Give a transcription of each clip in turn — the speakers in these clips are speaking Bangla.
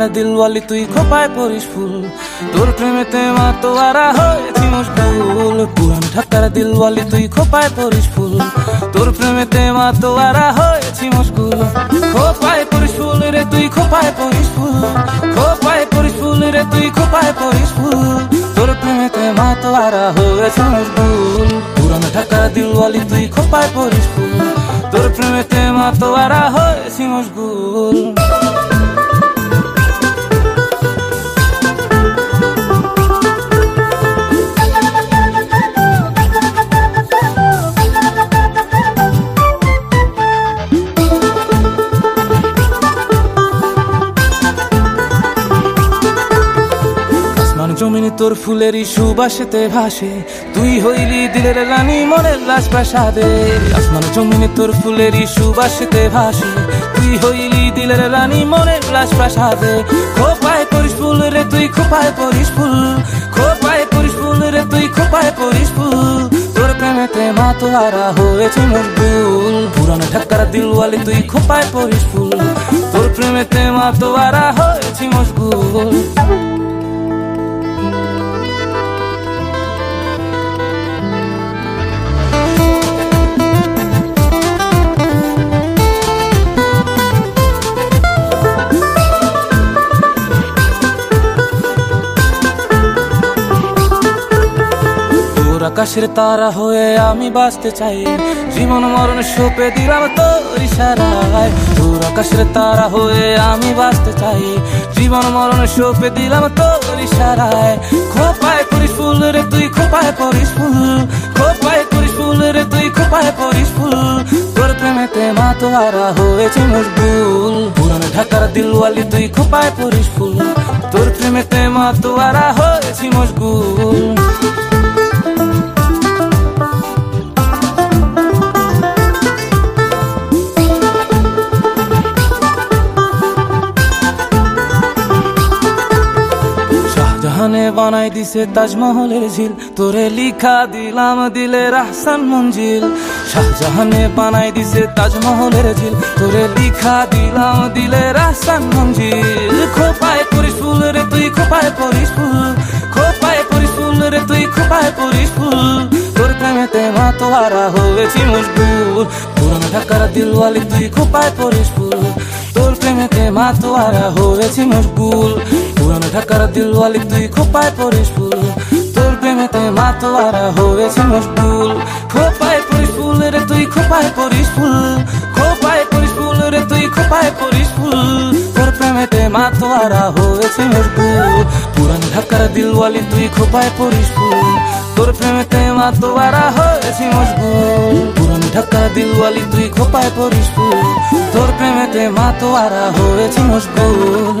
ঢাকার দিলওয়ালি তুই খোপায় পরিস ফুল, তোর প্রেমেতে মাতোয়ারা হয়েছি মশগুল। পুরান ঢাকার দিলওয়ালি তুই খোপায় পরিস ফুল, তোর প্রেমেতে মাতোয়ারা হয়েছি মশগুল। খোপায় পরিস ফুল রে তুই খোপায় পরিস ফুল, খোপায় পরিস ফুল রে তুই খোপায় পরিস ফুল, তোর প্রেমেতে মাতোয়ারা হয়েছি মশগুল। পুরান ঢাকার দিলওয়ালি তুই খোপায় পরিস ফুল, তোর প্রেমেতে মাতোয়ারা হয়েছি মশগুল। জমিনে তোর ফুলেরই সুবাসেতে ভাসে, তুই হইলি দিলের রানী মনের রাজপ্রাসাদে। আসমান জমিনে তোর ফুলেরই সুবাসেতে ভাসে, তুই হইলি দিলের রানী মনের রাজপ্রাসাদে। খোপায় পরিস ফুল রে তুই খোপায় পরিস ফুল, খোপায় পরিস ফুল রে তুই খোপায় পরিস ফুল, তোর প্রেমেতে মাতোয়ারা হয়েছে মশগুল। পুরান ঢাকার দিলওয়ালি তুই খোপায় পরিস ফুল, তোর প্রেমেতে মাতোয়ারা হয়েছি মশগুল। আকাশের তারা হয়ে আমি বাঁচতে চাই, জীবন মরণ সঁপে দিলাম তোর ইশারায়। তোর আকাশের তারা হয়ে আমি বাঁচতে চাই, জীবন মরণ সঁপে দিলাম তোর ইশারায়। খোপায় পরিস ফুল রে তুই খোপায় পরিস ফুল, খোপায় পরিস ফুল রে তুই খোপায় পরিস ফুল, তোর প্রেমেতে মাতোয়ারা হয়েছে মশগুল। পুরান ঢাকার দিলওয়ালি তুই খোপায় পরিস ফুল, তোর প্রেমেতে মাতোয়ারা হয়েছি মশগুল। জাহানে বানাই দিছে তাজমহলের ঝিল, তোরে লিখা দিলাম দিলের আহসান মঞ্জিল। শাহজাহানে বানাই দিছে তাজমহলের ঝিল, তোরে লিখা দিলাম দিলের আহসান মঞ্জিল। খোপায় পরিস ফুল রে তুই খোপায় পরিস ফুল, খোপায় পরিস ফুল রে তুই খোপায় পরিস ফুল, তোর প্রেমেতে মাতোয়ারা হয়েছি মশগুল। পুরান ঢাকার দিলওয়ালি তুই খোপায় পরিস ফুল, তোর প্রেমেতে মাতোয়ারা হয়েছি মশগুল। পুরান ঢাকার দিলওয়ালি তুই খোপায় পরিস ফুল, তোর প্রেমেতে মাতোয়ারা হয়েছি মশগুল। খোপায় পরিস ফুল রে তুই খোপায় পরিস ফুল, খোপায় পরিস ফুল রে তুই খোপায় পরিস ফুল, তোর প্রেমেতে মাতোয়ারা হয়েছি মশগুল। পুরান ঢাকার দিলওয়ালি তুই খোপায় পরিস ফুল, তোর প্রেমেতে মাতোয়ারা হয়েছি মশগুল। পুরান ঢাকার দিলওয়ালি তুই খোপায় পরিস ফুল, তোর প্রেমেতে মাতোয়ারা হয়েছি মশগুল।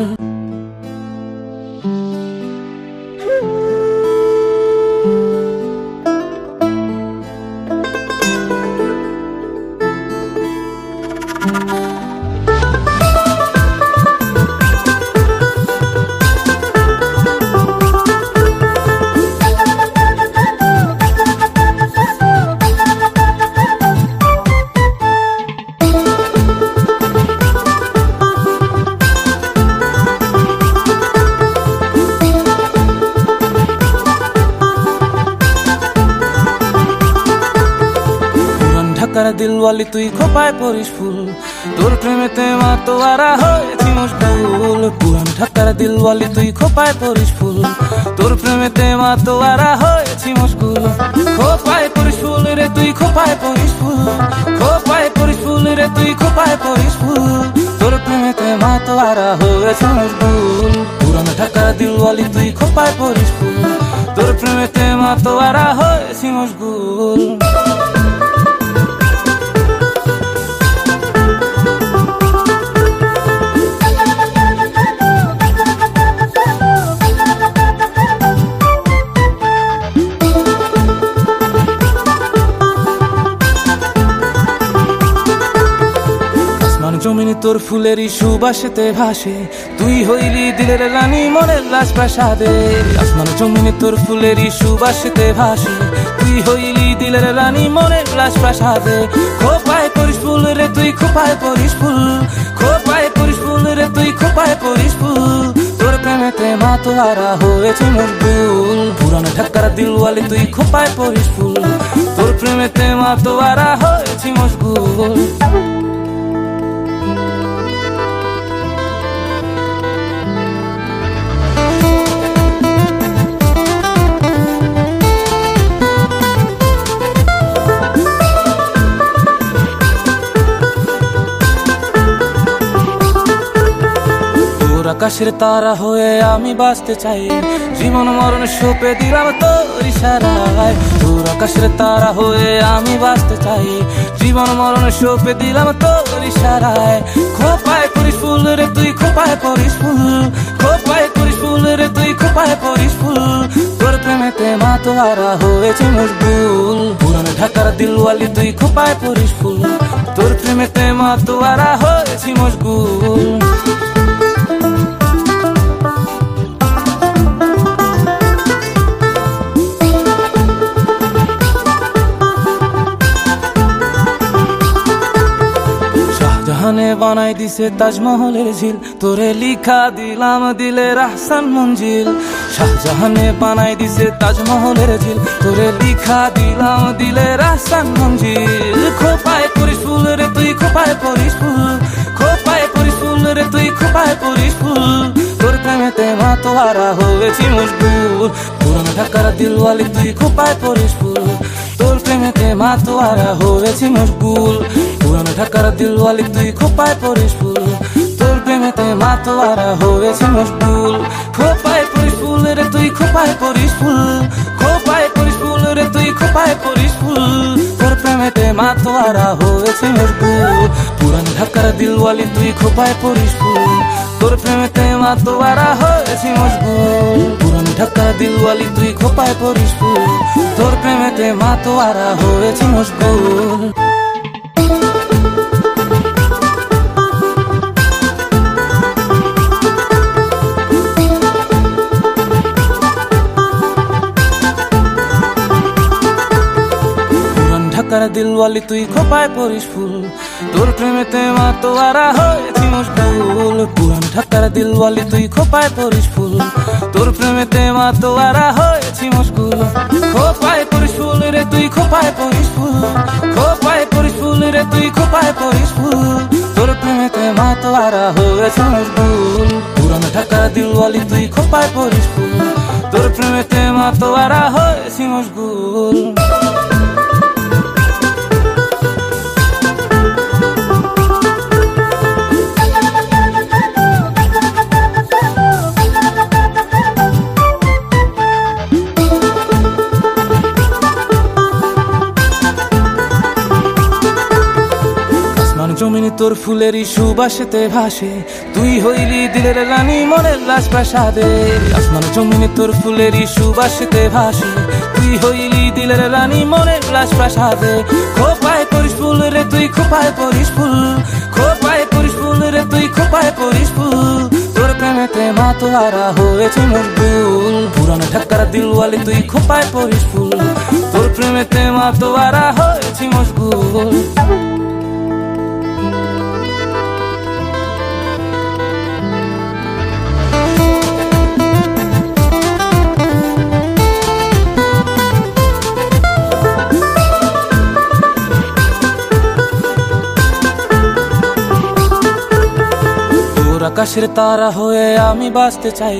ঢাকার দিলওয়ালি তুই খোপায় পরিস ফুল, তোর প্রেমেতে মাতোয়ারা হয়েছি মশগুল। পুরান ঢাকার দিলওয়ালি তুই খোপায় পরিস ফুল, তোর প্রেমেতে মাতোয়ারা হয়েছি মশগুল। খোপায় পরিস ফুল রে তুই খোপায় পরিস ফুল, খোপায় পরিস ফুল রে তুই খোপায় পরিস ফুল, তোর প্রেমেতে মাতোয়ারা হয়েছি মশগুল। পুরান ঢাকার দিলওয়ালি তুই খোপায় পরিস ফুল, তোর প্রেমেতে মাতোয়ারা হয়েছি মশগুল। জমিনে তোর ফুলেরই সুবাসেতে ভাসে, তুই হইলি দিলের রানী মনের রাজপ্রাসাদে। আসমান জমিনে তোর ফুলেরই সুবাসেতে ভাসে, তুই হইলি দিলের রানী মনের রাজপ্রাসাদে। খোপায় পরিস ফুল রে তুই খোপায় পরিস ফুল, খোপায় করিস ফুল রে তুই খোপায় পরিস ফুল, তোর প্রেমেতে মাতোয়ারা হয়েছি মশগুল। পুরানো ঢাকার দিলওয়ালি তুই খোপায় পরিস ফুল, তোর প্রেমেতে মাতোয়ারা হয়েছি মশগুল। আকাশের তারা হয়ে আমি বাঁচতে চাই, জীবন মরণ সঁপে দিলাম তোর ইশারায়। তোর আকাশের তারা হয়ে আমি বাঁচতে চাই, জীবন মরণ সঁপে দিলাম তোর ইশারায়। খোপায় করিস ফুল রে তুই খোপায় পরিস ফুল, খোপায় করিস ফুল রে তুই খোপায় পরিস ফুল, তোর প্রেমেতে মাতোয়ারা হয়েছে মশগুল। পুরানো ঢাকার দিলওয়ালি তুই খোপায় পরিস ফুল, তোর প্রেমেতে মাতোয়ারা হয়েছি মশগুল। জাহানে বানাই দিছে তাজমহলের ঝিল, তোরে লিখা দিলাম দিলের আহসান মঞ্জিল। শাহজাহানে বানাই দিছে তাজমহলের ঝিল, তোরে লিখা দিলাম দিলের আহসান মঞ্জিল। খোপায় পরিস ফুল রে তুই খোপায় পরিস ফুল, খোপায় পরিস ফুল রে তুই খোপায় পরিস ফুল, তোর প্রেমেতে মাতোয়ারা হয়েছি মশগুল। পুরানো ঢাকার দিলওয়ালি তুই খোপায় পরিস ফুল, তোর প্রেমেতে মাতোয়ারা হয়েছি মশগুল। পুরানো ঢাকার দিলওয়ালি তুই খোপায় পরিস ফুল, তোর প্রেমেতে মাতোয়ারা হয়েছি মশগুল। খোপায় পরিস ফুল রে তুই খোপায় পরিস ফুল, খোপায় পরিস ফুল রে তুই খোপায় পরিস ফুল, তোর প্রেমেতে মাতোয়ারা হয়েছি মশগুল। পুরানো ঢাকার দিলওয়ালি তুই খোপায় পরিস ফুল, তোর প্রেমেতে মাতোয়ারা হয়েছি মশগুল। পুরানো ঢাকার দিলওয়ালি তুই খোপায় পরিস ফুল, তোর প্রেমেতে মাতোয়ারা হয়েছি মশগুল। ঢাকার দিলওয়ালি তুই খোপায় পরিস ফুল, তোর প্রেমেতে মাতোয়ারা হয়েছি মশগুল। পুরান ঢাকার দিলওয়ালি তুই খোপায় পরিস ফুল, তোর প্রেমেতে মাতোয়ারা হয়েছি মশগুল। খোপায় পরিস ফুল রে তুই খোপায় পরিস ফুল, খোপায় পরিস ফুল রে তুই খোপায় পরিস ফুল, তোর প্রেমেতে মাতোয়ারা হয়েছি মশগুল। পুরান ঢাকার দিলওয়ালি তুই খোপায় পরিস ফুল, তোর প্রেমেতে মাতোয়ারা হয়েছি মশগুল। জমিনে তোর ফুলেরই সুবাসেতে ভাসে, তুই হইলি দিলের রানী মনের রাজপ্রাসাদে। আসমান জমিনে তোর ফুলেরই সুবাসেতে ভাসে, তুই হইলি দিলের রানী মনের রাজপ্রাসাদে। খোপায় পরিস ফুল রে তুই খোপায় পরিস ফুল, খোপায় পরিস ফুল রে তুই খোপায় পরিস ফুল, তোর প্রেমেতে মাতোয়ারা হয়েছে মশগুল। পুরানো ঢাকার দিলওয়ালি তুই খোপায় পরিস ফুল, তোর প্রেমেতে মাতোয়ারা হয়েছি মশগুল। আকাশের তারা হয়ে আমি বাঁচতে চাই,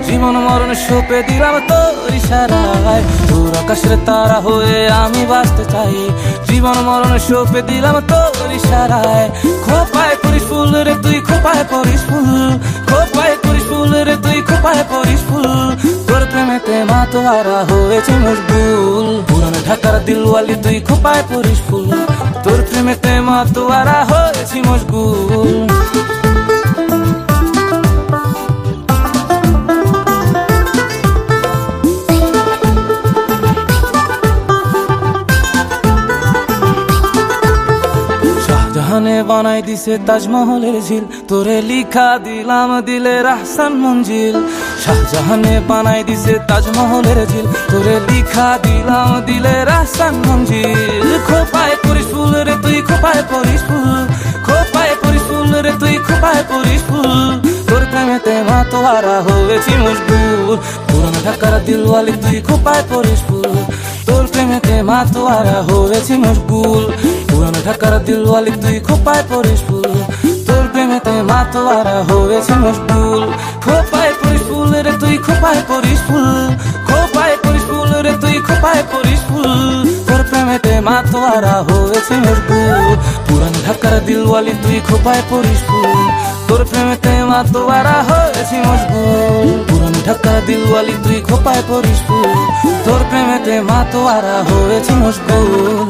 জীবন মরণ সঁপে দিলাম তোর ইশারায়। তোর আকাশের তারা হয়ে আমি বাঁচতে চাই, জীবন মরণ সঁপে দিলাম তোর ইশারায়। খোপায় পরিস ফুল রে তুই খোপায় পরিস ফুল, খোপায় পরিস ফুল রে তুই খোপায় পরিস ফুল, তোর প্রেমেতে মাতোয়ারা হয়েছে মশগুল। পুরানো ঢাকার দিলওয়ালি তুই খোপায় পরিস ফুল, তোর প্রেমেতে মাতোয়ারা হয়েছি মশগুল। জাহানে বানাই দিছে তাজমহলের ঝিল, তোরে লিখা দিলাম দিলের আহসান মঞ্জিল। শাহজাহানে বানাই দিছে তাজমহলের ঝিল, তোরে লিখা দিলাম দিলের আহসান মঞ্জিল। খোপায় পরিস ফুল রে তুই খোপায় পরিস ফুল, খোপায় পরিস ফুল রে তুই খোপায় খোপায় পরিস ফুল, তোর প্রেমেতে মাতোয়ারা হয়েছি মশগুল। পুরানো ঢাকার দিলওয়ালি তুই খোপায় পরিস ফুল, তোর প্রেমেতে মাতোয়ারা হয়েছি মশগুল। পুরানো ঢাকার দিলওয়ালি তুই খোপায় পরিস ফুল, তোর প্রেমেতে মাতোয়ারা হয়েছি মশগুল। খোপায় পরিস ফুল রে তুই খোপায় পরিস ফুল, খোপায় পরিস ফুল রে তুই খোপায় পরিস ফুল, তোর প্রেমেতে মাতোয়ারা হয়েছে মশগুল। পুরান ঢাকার দিলওয়ালি তুই খোপায় পরিস ফুল, তোর প্রেমেতে মাতোয়ারা হয়েছে মশগুল। পুরান ঢাকার দিলওয়ালি তুই খোপায় পরিস ফুল, তোর প্রেমেতে মাতোয়ারা হয়েছে মশগুল।